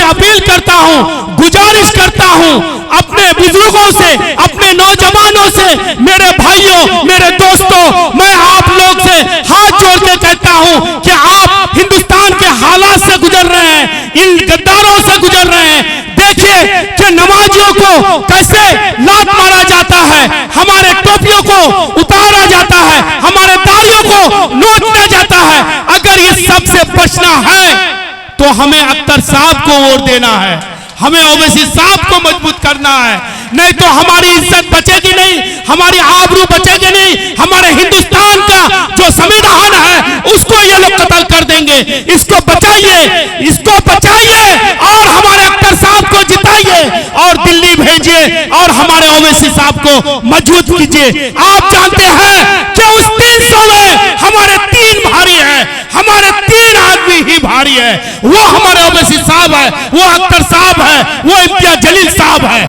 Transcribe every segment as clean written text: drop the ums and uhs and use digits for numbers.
Appeal करता हूँ, गुजारिश करता हूँ अपने बुजुर्गों से, अपने नौजवानों से, मेरे भाइयों, मेरे दोस्तों, मैं आप लोग से हाथ जोड़ के कहता हूँ कि आप हिंदुस्तान के हालात से गुजर रहे हैं, इन गद्दारों से गुजर रहे हैं। देखिए कि नमाजियों को कैसे लात मारा जाता है, हमारे टोपियों को उतारा जाता है, हमारे दाढ़ियों को नोचा जाता है। अगर ये सबसे बचना है तो हमें अख्तर साहब को वोट देना है, हमें ओवैसी साहब को मजबूत करना है, नहीं तो हमारी इज्जत बचेगी नहीं, हमारी आबरू बचेगी नहीं, हमारे हिंदुस्तान का जो संविधान है उसको ये लोग कत्ल कर देंगे। इसको बचाइए, इसको बचाइए और हमारे अख्तर साहब को जिताइए और दिल्ली भेजिए और हमारे ओवैसी साहब को मजबूत कीजिए। आप जानते हैं कि उस 300 में हमारे 3 भारी है, हमारे 3 आदमी ही भारी है, वो हमारे ओवैसी साहब है, वो अख्तर साहब है, वो इम्तियाज जलील साहब है।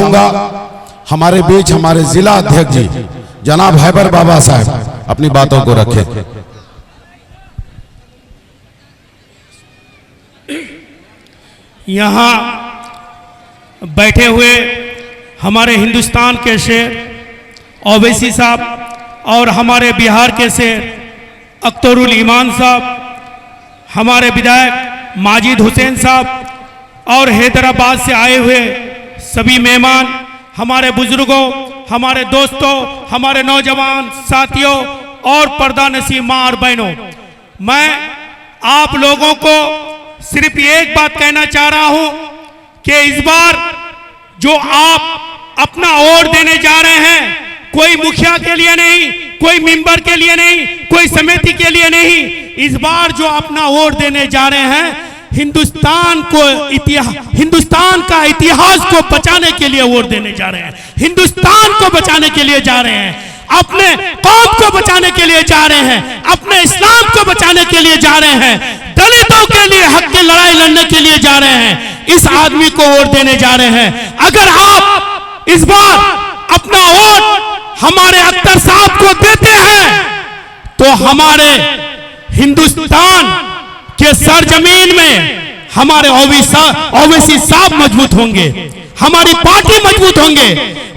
हमारे बीच हमारे जिला अध्यक्ष जी जनाब हैबर बाबा साहब अपनी बातों को रखें। यहाँ बैठे हुए हमारे हिंदुस्तान के शेर ओवैसी साहब और हमारे बिहार के शेर अख्तरुल ईमान साहब, हमारे विधायक माजिद हुसैन साहब और हैदराबाद से आए हुए सभी मेहमान, हमारे बुजुर्गों, हमारे दोस्तों, हमारे नौजवान साथियों और पर्दा नसीब माँ और बहनों, मैं आप लोगों को सिर्फ एक बात कहना चाह रहा हूं कि इस बार जो आप अपना वोट देने जा रहे हैं, कोई मुखिया के लिए नहीं, कोई मेंबर के लिए नहीं, कोई समिति के लिए नहीं, इस बार जो अपना वोट देने जा रहे हैं हिंदुस्तान का इतिहास को बचाने के लिए वोट देने जा रहे हैं, हिंदुस्तान को बचाने के लिए जा रहे हैं, अपने कौम को बचाने के लिए जा रहे हैं, अपने इस्लाम को बचाने के लिए जा रहे हैं, दलितों के लिए हक की लड़ाई लड़ने के लिए जा रहे हैं। इस आदमी को वोट देने जा रहे हैं। अगर आप इस बार अपना वोट हमारे अख्तर साहब को देते हैं तो हमारे हिंदुस्तान के सरजमीन में हमारे ओवैसी साहब मजबूत होंगे, हमारी पार्टी मजबूत होंगे।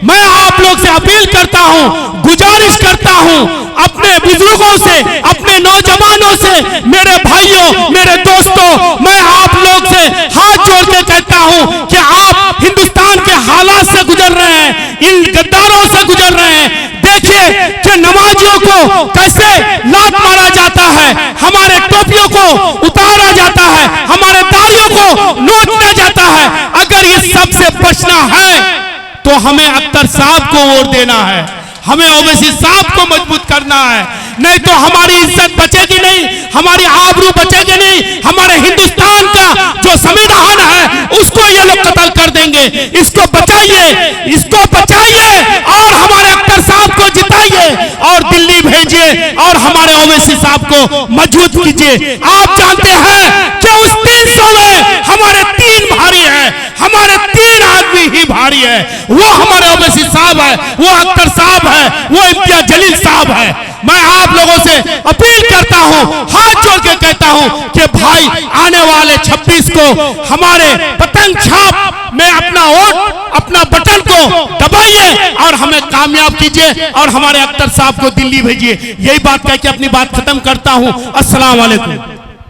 मैं आप लोग से अपील करता हूं, गुजारिश करता हूं अपने बुजुर्गों से, अपने नौजवानों से, मेरे भाइयों, मेरे दोस्तों, मैं आप लोग से हाथ जोड़ के कहता हूं कि आप हिंदुस्तान के हालात से गुजर रहे हैं, इन गद्दारों से गुजर रहे हैं। देखिए कि नमाजियों को कैसे लात मारा जाता है, हमारे टोपियों को उतारा जाता है, हमारे दाढ़ियों को नोचा जाता है। अगर ये सबसे बचना है तो हमें अख्तर साहब को वोट देना है, हमें ओवैसी साहब को मजबूत करना है, नहीं तो हमारी इज्जत बचेगी नहीं, हमारी आबरू बचेगी नहीं, हमारे हिंदुस्तान का जो संविधान है उसको ये लोग कत्ल कर देंगे। इसको बचाइए, इसको बचाइए और हमारे अख्तर साहब को जिताइए और दिल्ली भेजिए और हमारे ओवैसी साहब को मजबूत कीजिए। आप जानते हैं कि उस 300 में हमारे 3 भारी है, हमारे 3 आदमी ही भारी है, वो हमारे ओवैसी साहब है, वो अख्तर साहब है, वो इम्तियाज जलील साहब है। मैं आप लोगों से अपील करता हूं, हाथ जोड़ के कहता हूं कि भाई आने वाले 26 को हमारे पतंग छाप में अपना वोट, अपना बटन को दबाइए और हमें कामयाब कीजिए और हमारे अख्तर साहब को दिल्ली भेजिए। यही बात कह के अपनी बात खत्म करता हूं। अस्सलाम वालेकुम।